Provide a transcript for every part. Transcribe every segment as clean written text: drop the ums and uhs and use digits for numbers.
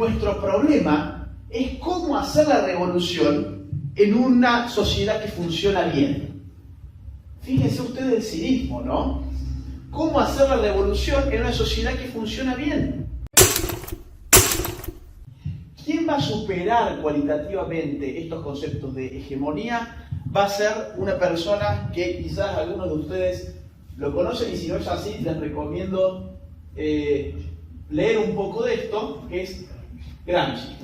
nuestro problema es cómo hacer la revolución en una sociedad que funciona bien. Fíjense ustedes el cinismo, ¿no? ¿Cómo hacer la revolución en una sociedad que funciona bien? ¿Quién va a superar cualitativamente estos conceptos de hegemonía? Va a ser una persona que quizás algunos de ustedes lo conocen, y si no es así, les recomiendo leer un poco de esto, que es Gramsci.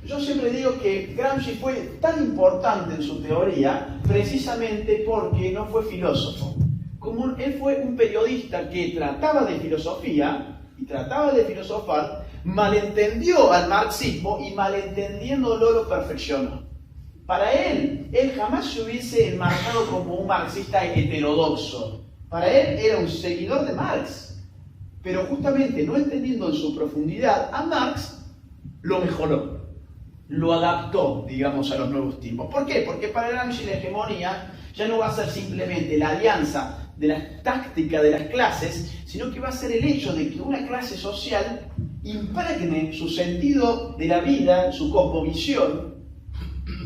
Yo siempre digo que Gramsci fue tan importante en su teoría precisamente porque no fue filósofo. Como él fue un periodista que trataba de filosofía y trataba de filosofar, malentendió al marxismo y malentendiéndolo lo perfeccionó. Para él jamás se hubiese enmarcado como un marxista heterodoxo. Para él era un seguidor de Marx. Pero justamente no entendiendo en su profundidad a Marx, lo mejoró. Lo adaptó, digamos, a los nuevos tiempos. ¿Por qué? Porque para Gramsci la hegemonía ya no va a ser simplemente la alianza de la táctica de las clases, sino que va a ser el hecho de que una clase social impregne su sentido de la vida, su cosmovisión,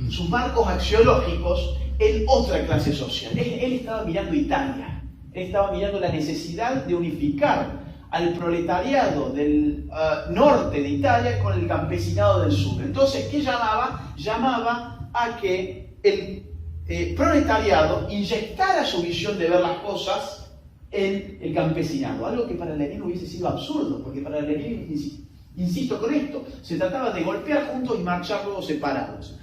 sus marcos axiológicos en otra clase social. Él estaba mirando Italia, él estaba mirando la necesidad de unificar al proletariado del norte de Italia con el campesinado del sur. Entonces, ¿qué llamaba? Llamaba a que el proletariado inyectara su visión de ver las cosas en el campesinado, algo que para Lenin hubiese sido absurdo, porque para Lenin, insisto con esto, se trataba de golpear juntos y marchar luego separados.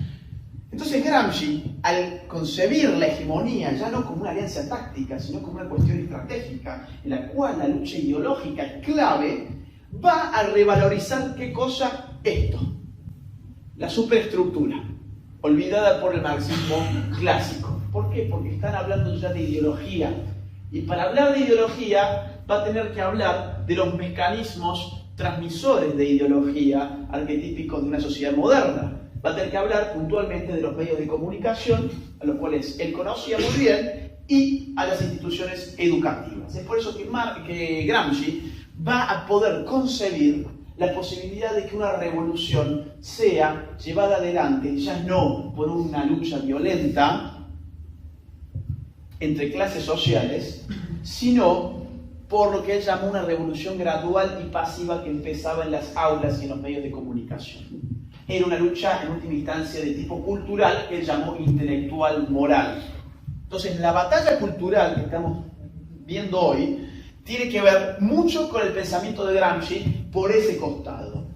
Entonces Gramsci, al concebir la hegemonía ya no como una alianza táctica, sino como una cuestión estratégica, en la cual la lucha ideológica es clave, va a revalorizar ¿qué cosa? Esto, la superestructura, olvidada por el marxismo clásico. ¿Por qué? Porque están hablando ya de ideología. Y para hablar de ideología va a tener que hablar de los mecanismos transmisores de ideología arquetípicos de una sociedad moderna. Va a tener que hablar puntualmente de los medios de comunicación, a los cuales él conocía muy bien, y a las instituciones educativas. Es por eso que Gramsci va a poder concebir la posibilidad de que una revolución sea llevada adelante ya no por una lucha violenta entre clases sociales, sino por lo que él llamó una revolución gradual y pasiva que empezaba en las aulas y en los medios de comunicación. Era una lucha en última instancia de tipo cultural que él llamó intelectual moral. Entonces la batalla cultural que estamos viendo hoy tiene que ver mucho con el pensamiento de Gramsci por ese costado.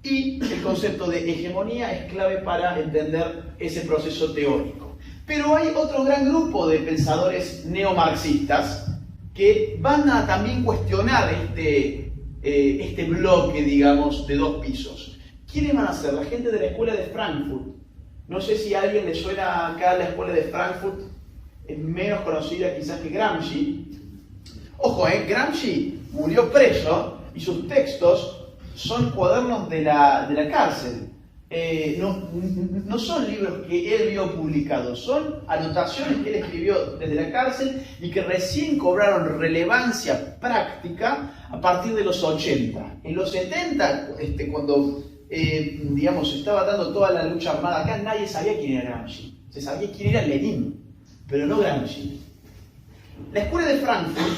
Y el concepto de hegemonía es clave para entender ese proceso teórico. Pero hay otro gran grupo de pensadores neomarxistas que van a también cuestionar este bloque, digamos, de dos pisos. ¿Quiénes van a ser? La gente de la escuela de Frankfurt. No sé si a alguien le suena acá la escuela de Frankfurt, es menos conocida quizás que Gramsci. Ojo, Gramsci murió preso y sus textos son cuadernos de la cárcel. No son libros que él vio publicados, son anotaciones que él escribió desde la cárcel y que recién cobraron relevancia práctica a partir de los 80. En los 70, cuando digamos, estaba dando toda la lucha armada acá, nadie sabía quién era Gramsci. Se sabía quién era Lenin, pero no Gramsci. La escuela de Frankfurt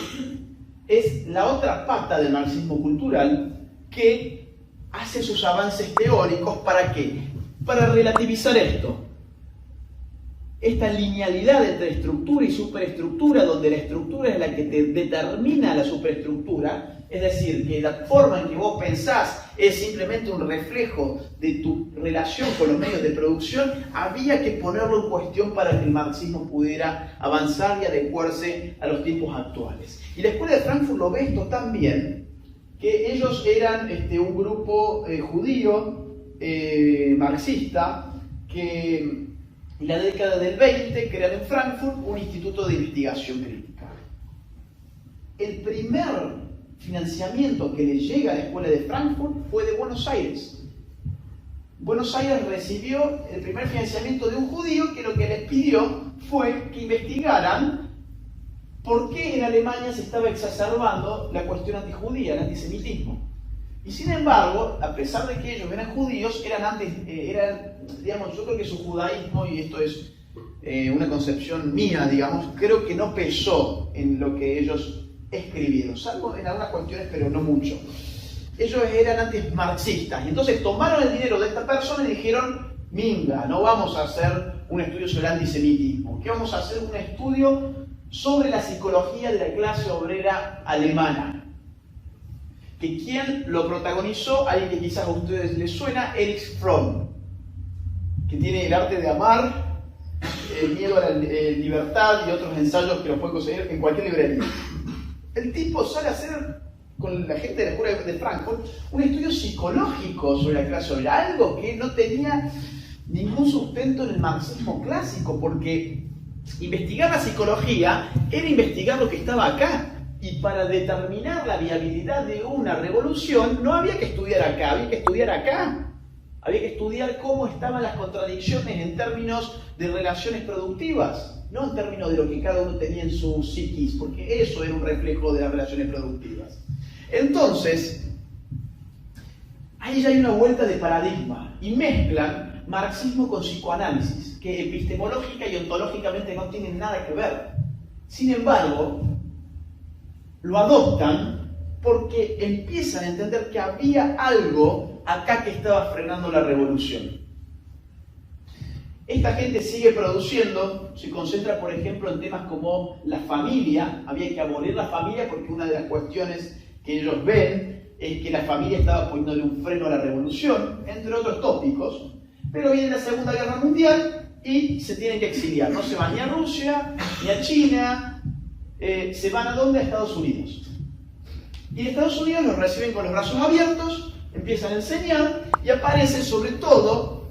es la otra pata del marxismo cultural que hace sus avances teóricos. ¿Para qué? Para relativizar esto. Esta linealidad entre estructura y superestructura, donde la estructura es la que te determina la superestructura, es decir, que la forma en que vos pensás es simplemente un reflejo de tu relación con los medios de producción, había que ponerlo en cuestión para que el marxismo pudiera avanzar y adecuarse a los tiempos actuales. Y la escuela de Frankfurt lo ve esto tan bien, que ellos eran un grupo judío marxista que en la década del 20 crean en Frankfurt un instituto de investigación crítica. El primer financiamiento que le llega a la escuela de Frankfurt fue de Buenos Aires. Buenos Aires recibió el primer financiamiento de un judío que lo que les pidió fue que investigaran por qué en Alemania se estaba exacerbando la cuestión antijudía, el antisemitismo. Y sin embargo, a pesar de que ellos eran judíos, digamos, yo creo que su judaísmo, y esto es una concepción mía, digamos, creo que no pesó en lo que ellos escribieron, salvo en algunas cuestiones, pero no mucho. Ellos eran antimarxistas, y entonces tomaron el dinero de esta persona y dijeron, minga, no vamos a hacer un estudio sobre el antisemitismo, que vamos a hacer un estudio sobre la psicología de la clase obrera alemana. Que quien lo protagonizó, alguien que quizás a ustedes les suena, Erich Fromm, que tiene El arte de amar, El miedo a la libertad y otros ensayos que los pueden conseguir en cualquier librería. El tipo sale a hacer, con la gente de la escuela de Frankfurt, un estudio psicológico sobre la clase obrera, algo que no tenía ningún sustento en el marxismo clásico, porque investigar la psicología era investigar lo que estaba acá. Y para determinar la viabilidad de una revolución no había que estudiar acá, había que estudiar acá. Había que estudiar cómo estaban las contradicciones en términos de relaciones productivas, no en términos de lo que cada uno tenía en su psiquis, porque eso era un reflejo de las relaciones productivas. Entonces, ahí ya hay una vuelta de paradigma y mezclan marxismo con psicoanálisis, que epistemológica y ontológicamente no tienen nada que ver. Sin embargo, lo adoptan porque empiezan a entender que había algo acá que estaba frenando la revolución. Esta gente sigue produciendo, se concentra por ejemplo en temas como la familia, había que abolir la familia porque una de las cuestiones que ellos ven es que la familia estaba poniéndole un freno a la revolución, entre otros tópicos, pero viene la Segunda Guerra Mundial y se tienen que exiliar, no se van ni a Rusia, ni a China, se van a ¿dónde? A Estados Unidos. Y en Estados Unidos los reciben con los brazos abiertos, empiezan a enseñar y aparece sobre todo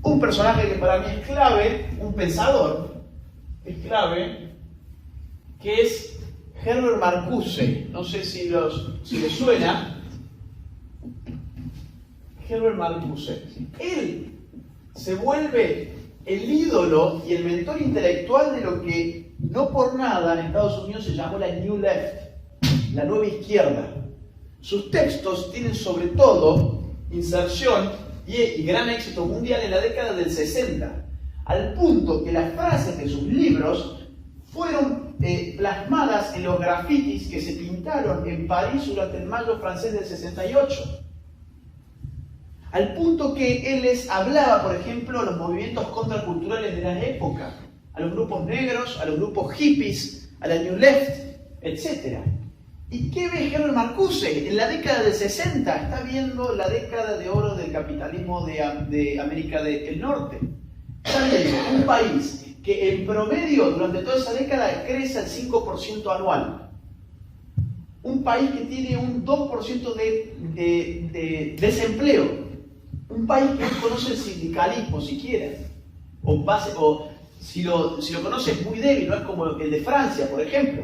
un personaje que para mí es clave, un pensador, es clave, que es Herbert Marcuse. No sé si les suena. Herbert Marcuse. Él se vuelve el ídolo y el mentor intelectual de lo que no por nada en Estados Unidos se llamó la New Left, la nueva izquierda. Sus textos tienen sobre todo inserción y gran éxito mundial en la década del 60, al punto que las frases de sus libros fueron plasmadas en los grafitis que se pintaron en París durante el Mayo francés del 68. Al punto que él les hablaba, por ejemplo, a los movimientos contraculturales de la época, a los grupos negros, a los grupos hippies, a la New Left, etc. ¿Y qué ve Herbert Marcuse? En la década del 60 está viendo la década de oro del capitalismo de América del Norte. Está viendo un país que en promedio durante toda esa década crece al 5% anual. Un país que tiene un 2% de desempleo. Un país que no conoce el sindicalismo siquiera. O si lo conoce es muy débil, no es como el de Francia, por ejemplo.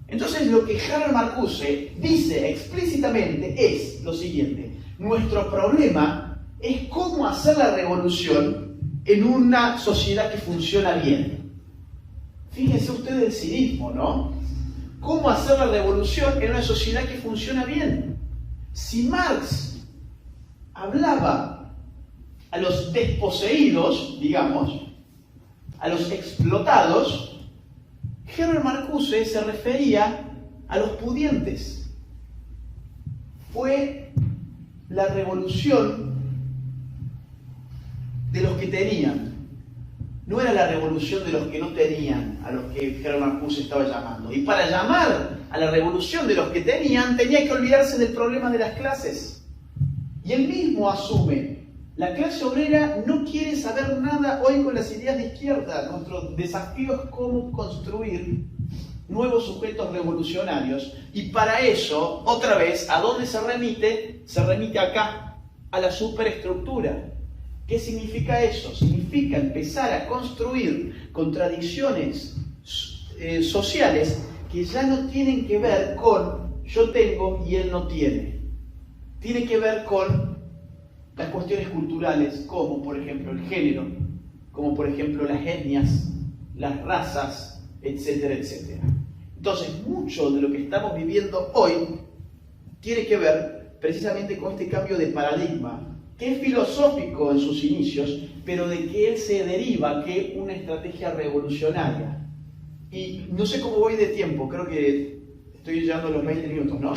Entonces lo que Herbert Marcuse dice explícitamente es lo siguiente: nuestro problema es cómo hacer la revolución en una sociedad que funciona bien. Fíjense ustedes el cinismo, ¿no? ¿Cómo hacer la revolución en una sociedad que funciona bien? Si Marx hablaba a los desposeídos, digamos, a los explotados, Herbert Marcuse se refería a los pudientes. Fue la revolución de los que tenían. No era la revolución de los que no tenían, a los que Herbert Marcuse estaba llamando. Y para llamar a la revolución de los que tenían, tenía que olvidarse del problema de las clases. Y él mismo asume: la clase obrera no quiere saber nada hoy con las ideas de izquierda. Nuestro desafío es cómo construir nuevos sujetos revolucionarios. Y para eso, otra vez, ¿a dónde se remite? Se remite acá, a la superestructura. ¿Qué significa eso? Significa empezar a construir contradicciones sociales que ya no tienen que ver con yo tengo y él no tiene. Tiene que ver con las cuestiones culturales, como por ejemplo el género, como por ejemplo las etnias, las razas, etcétera, etcétera. Entonces, mucho de lo que estamos viviendo hoy tiene que ver precisamente con este cambio de paradigma, que es filosófico en sus inicios, pero de que él se deriva que una estrategia revolucionaria. Y no sé cómo voy de tiempo, creo que estoy llegando a los 20 minutos, ¿no?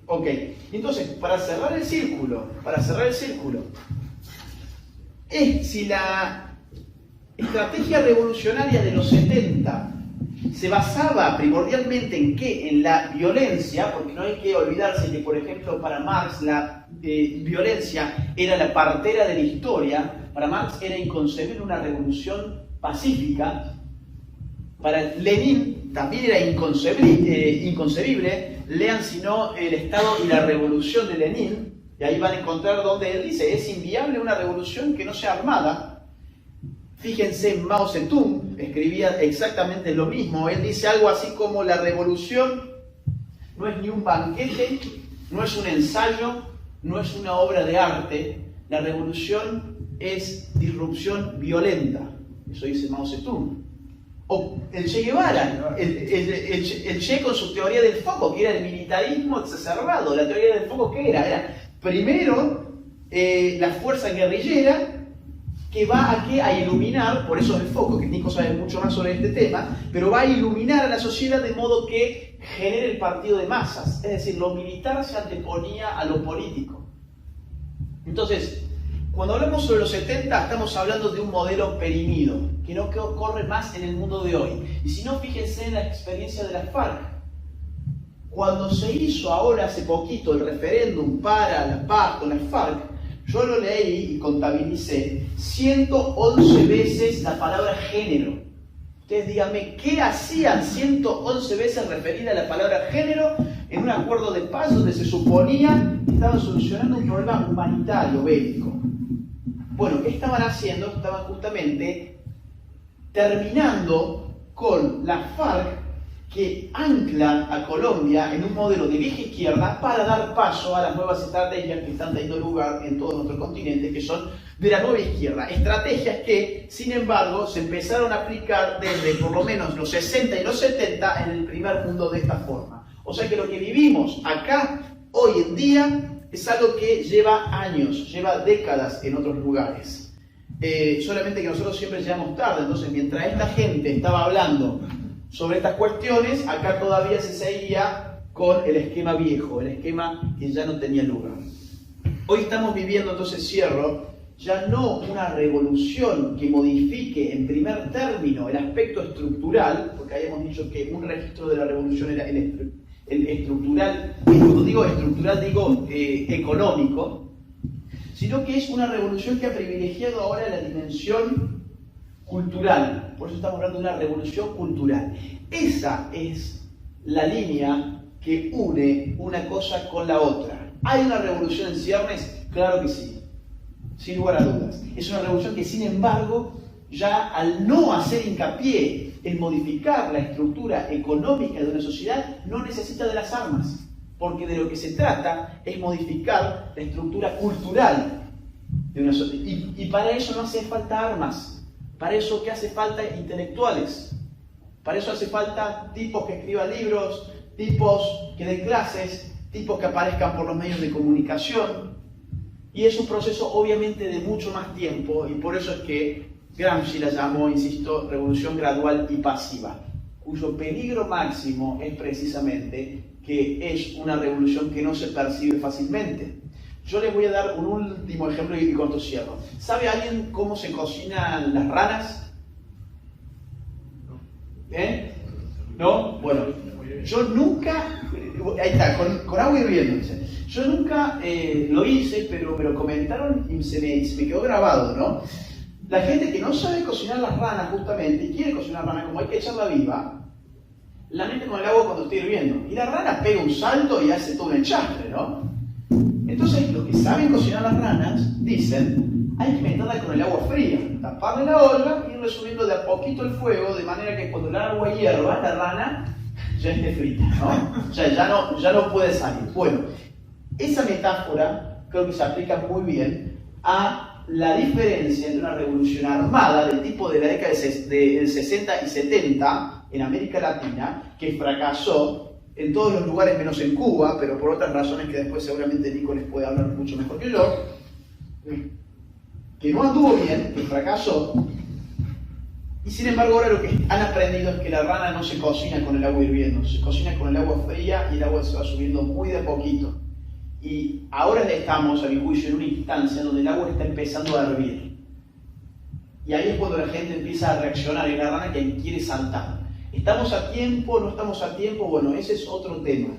Ok, entonces, para cerrar el círculo, si la estrategia revolucionaria de los 70 se basaba primordialmente en ¿qué? En la violencia, porque no hay que olvidarse que, por ejemplo, para Marx la violencia era la partera de la historia. Para Marx era inconcebible una revolución pacífica. Para Lenin también era inconcebible. Lean si no El Estado y la Revolución de Lenin, y ahí van a encontrar donde él dice, es inviable una revolución que no sea armada. Fíjense, Mao Zedong escribía exactamente lo mismo. Él dice algo así como: la revolución no es ni un banquete, no es un ensayo, no es una obra de arte. La revolución es disrupción violenta. Eso dice Mao Zedong. O el Che Guevara, el Che con su teoría del foco, que era el militarismo exacerbado. La teoría del foco, ¿qué era? Era primero la fuerza guerrillera, que va a iluminar, por eso es el foco, que Nico sabe mucho más sobre este tema, pero va a iluminar a la sociedad de modo que genere el partido de masas. Es decir, lo militar se anteponía a lo político. Entonces, cuando hablamos sobre los 70, estamos hablando de un modelo perimido, que no corre más en el mundo de hoy. Y si no, fíjense en la experiencia de la FARC. Cuando se hizo ahora hace poquito el referéndum para la paz con la FARC, yo lo leí y contabilicé 111 veces la palabra género. Ustedes díganme, ¿qué hacían 111 veces referida a la palabra género en un acuerdo de paz donde se suponía que estaban solucionando un problema humanitario, bélico? Bueno, ¿qué estaban haciendo? Estaban justamente terminando con la FARC, que ancla a Colombia en un modelo de vieja izquierda para dar paso a las nuevas estrategias que están teniendo lugar en todo nuestro continente, que son de la nueva izquierda. Estrategias que, sin embargo, se empezaron a aplicar desde por lo menos los 60 y los 70 en el primer mundo de esta forma. O sea que lo que vivimos acá, hoy en día, es algo que lleva años, lleva décadas en otros lugares. Solamente que nosotros siempre llegamos tarde. Entonces, mientras esta gente estaba hablando sobre estas cuestiones, acá todavía se seguía con el esquema viejo, el esquema que ya no tenía lugar. Hoy estamos viviendo, entonces cierro, ya no una revolución que modifique en primer término el aspecto estructural, porque habíamos dicho que un registro de la revolución era el estructural, y cuando digo estructural digo económico, sino que es una revolución que ha privilegiado ahora la dimensión cultural. Por eso estamos hablando de una revolución cultural. Esa es la línea que une una cosa con la otra. ¿Hay una revolución en ciernes? Claro que sí, sin lugar a dudas. Es una revolución que, sin embargo, ya al no hacer hincapié en modificar la estructura económica de una sociedad, no necesita de las armas, porque de lo que se trata es modificar la estructura cultural de una sociedad. Y para eso no hace falta armas. Para eso, ¿qué hace falta? Intelectuales. Para eso hace falta tipos que escriban libros, tipos que den clases, tipos que aparezcan por los medios de comunicación. Y es un proceso obviamente de mucho más tiempo, y por eso es que Gramsci la llamó, insisto, revolución gradual y pasiva, cuyo peligro máximo es precisamente que es una revolución que no se percibe fácilmente. Yo les voy a dar un último ejemplo y con esto cierro. ¿Sabe alguien cómo se cocinan las ranas? ¿No? Bueno, yo nunca... Ahí está, con agua hirviendo, dice. Yo nunca lo hice, pero me lo comentaron y se me quedó grabado, ¿no? La gente que no sabe cocinar las ranas, justamente, y quiere cocinar ranas, como hay que echarla viva, la mete con el agua cuando esté hirviendo. Y la rana pega un salto y hace todo un enchastre, ¿no? Entonces, los que saben cocinar las ranas dicen, hay que meterla con el agua fría, taparle la olla y ir subiendo de a poquito el fuego, de manera que cuando el agua hierva, la rana ya esté frita, ¿no? O sea, ya no puede salir. Bueno, esa metáfora creo que se aplica muy bien a la diferencia entre una revolución armada del tipo de la década del 60 y 70 en América Latina, que fracasó, en todos los lugares menos en Cuba, pero por otras razones que después seguramente Nico les puede hablar mucho mejor que yo, que no anduvo bien, que fracasó, y sin embargo ahora lo que han aprendido es que la rana no se cocina con el agua hirviendo, se cocina con el agua fría y el agua se va subiendo muy de poquito. Y ahora estamos, a mi juicio, en una instancia donde el agua está empezando a hervir. Y ahí es cuando la gente empieza a reaccionar, y la rana que quiere saltar. ¿Estamos a tiempo? ¿No estamos a tiempo? Bueno, ese es otro tema.